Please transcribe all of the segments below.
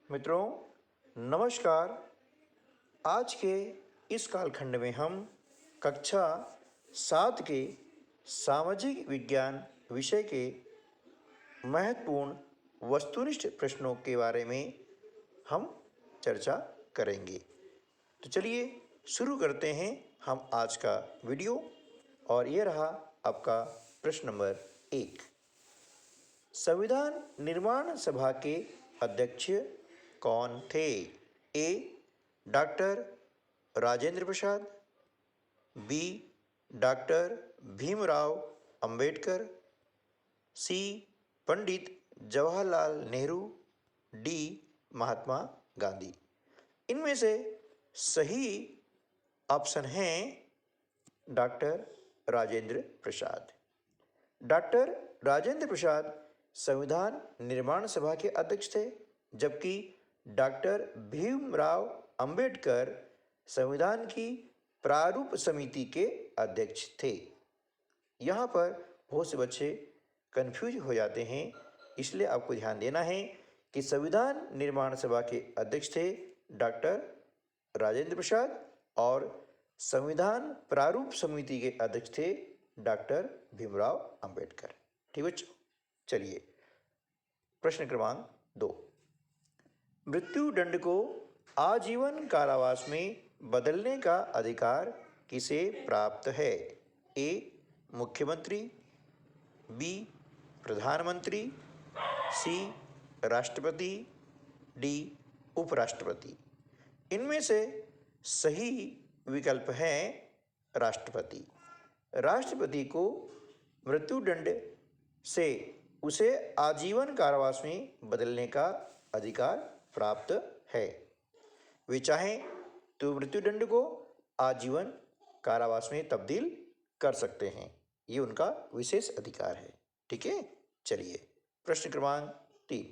मित्रों, नमस्कार। आज के इस कालखंड में हम कक्षा 7 के सामाजिक विज्ञान विषय के महत्वपूर्ण वस्तुनिष्ठ प्रश्नों के बारे में हम चर्चा करेंगे। तो चलिए शुरू करते हैं हम आज का वीडियो। और ये रहा आपका प्रश्न नंबर 1। संविधान निर्माण सभा के अध्यक्ष कौन थे? ए. Doctor Rajendra Prasad, B. Doctor Bhimrao Ambedkar, सी. पंडित जवाहरलाल नेहरू, डी. महात्मा गांधी। इनमें से सही ऑप्शन है डॉक्टर राजेंद्र प्रसाद। डॉक्टर राजेंद्र प्रसाद संविधान निर्माण सभा के अध्यक्ष थे, जबकि डॉक्टर भीमराव अंबेडकर संविधान की प्रारूप समिति के अध्यक्ष थे। यहाँ पर बहुत से बच्चे कंफ्यूज हो जाते हैं, इसलिए आपको ध्यान देना है कि संविधान निर्माण सभा के अध्यक्ष थे डॉक्टर राजेंद्र प्रसाद और संविधान प्रारूप समिति के अध्यक्ष थे डॉक्टर भीमराव अंबेडकर। ठीक बच्चों, चलिए प्रश्न क्रमांक 2। मृत्युदंड को आजीवन कारावास में बदलने का अधिकार किसे प्राप्त है? ए. मुख्यमंत्री, बी. प्रधानमंत्री, सी. राष्ट्रपति, डी. उपराष्ट्रपति। इनमें से सही विकल्प है राष्ट्रपति। राष्ट्रपति को मृत्युदंड से उसे आजीवन कारावास में बदलने का अधिकार प्राप्त है। वे चाहें तो मृत्युदंड को आजीवन कारावास में तब्दील कर सकते हैं, ये उनका विशेष अधिकार है। ठीक है, चलिए प्रश्न क्रमांक 3।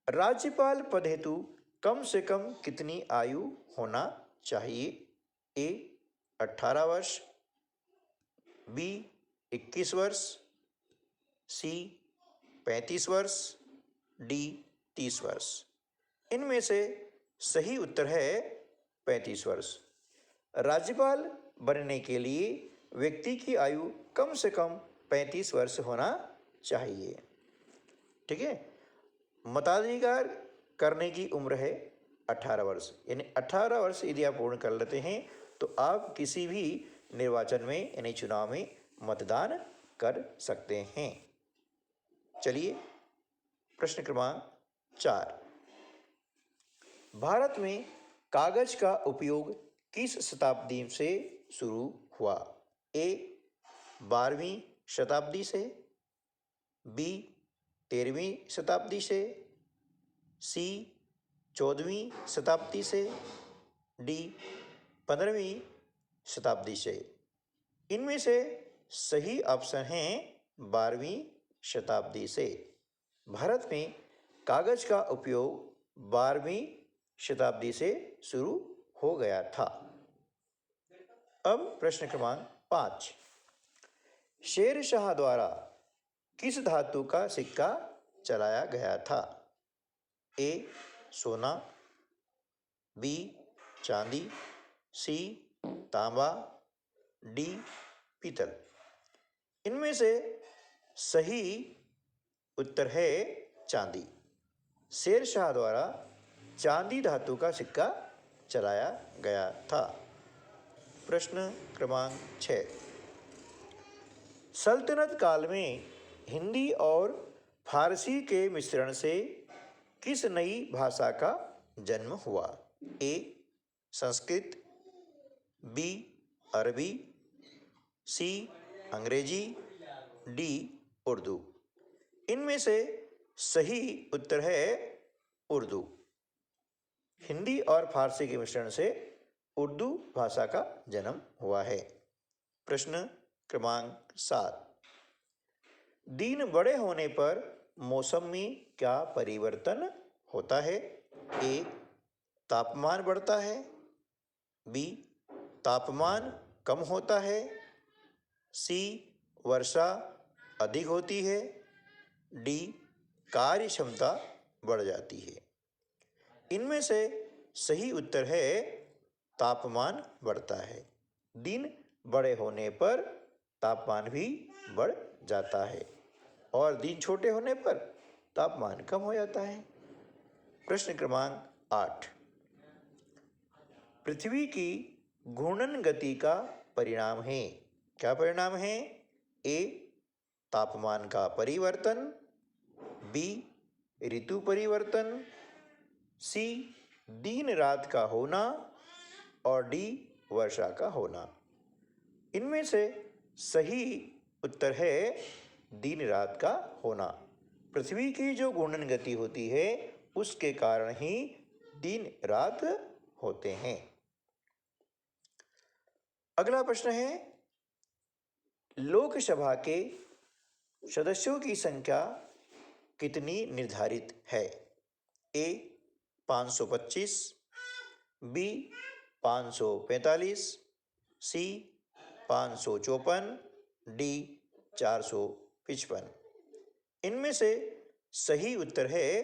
राज्यपाल पद हेतु कम से कम कितनी आयु होना चाहिए? ए. 18 वर्ष, बी. 21 वर्ष, सी. 35 वर्ष, डी. 30 वर्ष। इनमें से सही उत्तर है 35 वर्ष। राज्यपाल बनने के लिए व्यक्ति की आयु कम से कम 35 वर्ष होना चाहिए। ठीक है, मताधिकार करने की उम्र है 18 वर्ष, यानी 18 वर्ष यदि आप पूर्ण कर लेते हैं तो आप किसी भी निर्वाचन में यानी चुनाव में मतदान कर सकते हैं। चलिए प्रश्न क्रमांक 4। भारत में कागज का उपयोग किस शताब्दी से शुरू हुआ? ए. 12वीं शताब्दी से, बी. 13वीं शताब्दी से, सी. 14वीं शताब्दी से, डी. 15वीं शताब्दी से। इनमें से सही ऑप्शन है 12वीं शताब्दी से। भारत में कागज का उपयोग 12वीं शताब्दी से शुरू हो गया था। अब प्रश्न क्रमांक 5। शेर शाह द्वारा किस धातु का सिक्का चलाया गया था? ए. सोना, बी. चांदी, सी. तांबा, डी. पीतल। इनमें से सही उत्तर है चांदी। शेर शाह द्वारा चांदी धातु का सिक्का चलाया गया था। प्रश्न क्रमांक 6। सल्तनत काल में हिंदी और फारसी के मिश्रण से किस नई भाषा का जन्म हुआ? ए. संस्कृत, बी. अरबी, सी. अंग्रेजी, डी. उर्दू। इनमें से सही उत्तर है उर्दू। हिंदी और फारसी के मिश्रण से उर्दू भाषा का जन्म हुआ है। प्रश्न क्रमांक 7। दिन बड़े होने पर मौसम में क्या परिवर्तन होता है? ए. तापमान बढ़ता है, बी. तापमान कम होता है, सी. वर्षा अधिक होती है, डी. कार्य क्षमता बढ़ जाती है। इनमें से सही उत्तर है तापमान बढ़ता है। दिन बड़े होने पर तापमान भी बढ़ जाता है और दिन छोटे होने पर तापमान कम हो जाता है। प्रश्न क्रमांक 8, पृथ्वी की घूर्णन गति का परिणाम है। क्या परिणाम है? ए, तापमान का परिवर्तन, बी, ऋतु परिवर्तन, सी, दिन रात का होना और डी, वर्षा का होना। इनमें से सही उत्तर है दिन रात का होना। पृथ्वी की जो घूर्णन गति होती है उसके कारण ही दिन रात होते हैं। अगला प्रश्न है, लोकसभा के सदस्यों की संख्या कितनी निर्धारित है? ए, 525, बी, 545, सी, 554, डी, 455। इनमें से सही उत्तर है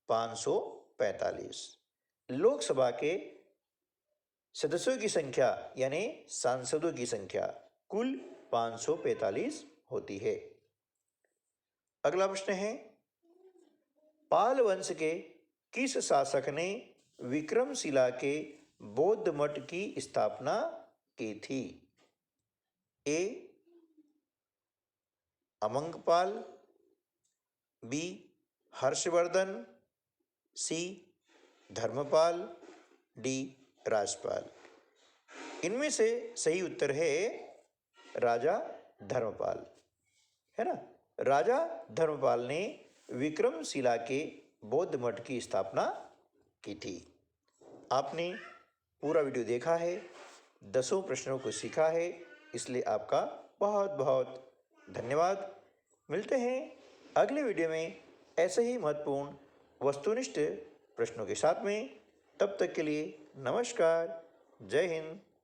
545। लोकसभा के सदस्यों की संख्या यानी सांसदों की संख्या कुल 545 होती है। अगला प्रश्न है, पाल वंश के किस शासक ने विक्रमशिला के बौद्ध मठ की स्थापना की थी? ए, अमंगपाल, बी, हर्षवर्धन, सी, धर्मपाल, डी, राजपाल। इनमें से सही उत्तर है राजा धर्मपाल, है ना। राजा धर्मपाल ने विक्रमशिला के बौद्ध मठ की स्थापना की थी। आपने पूरा वीडियो देखा है, 10 प्रश्नों को सीखा है, इसलिए आपका बहुत बहुत धन्यवाद। मिलते हैं अगले वीडियो में ऐसे ही महत्वपूर्ण वस्तुनिष्ठ प्रश्नों के साथ में। तब तक के लिए नमस्कार, जय हिंद।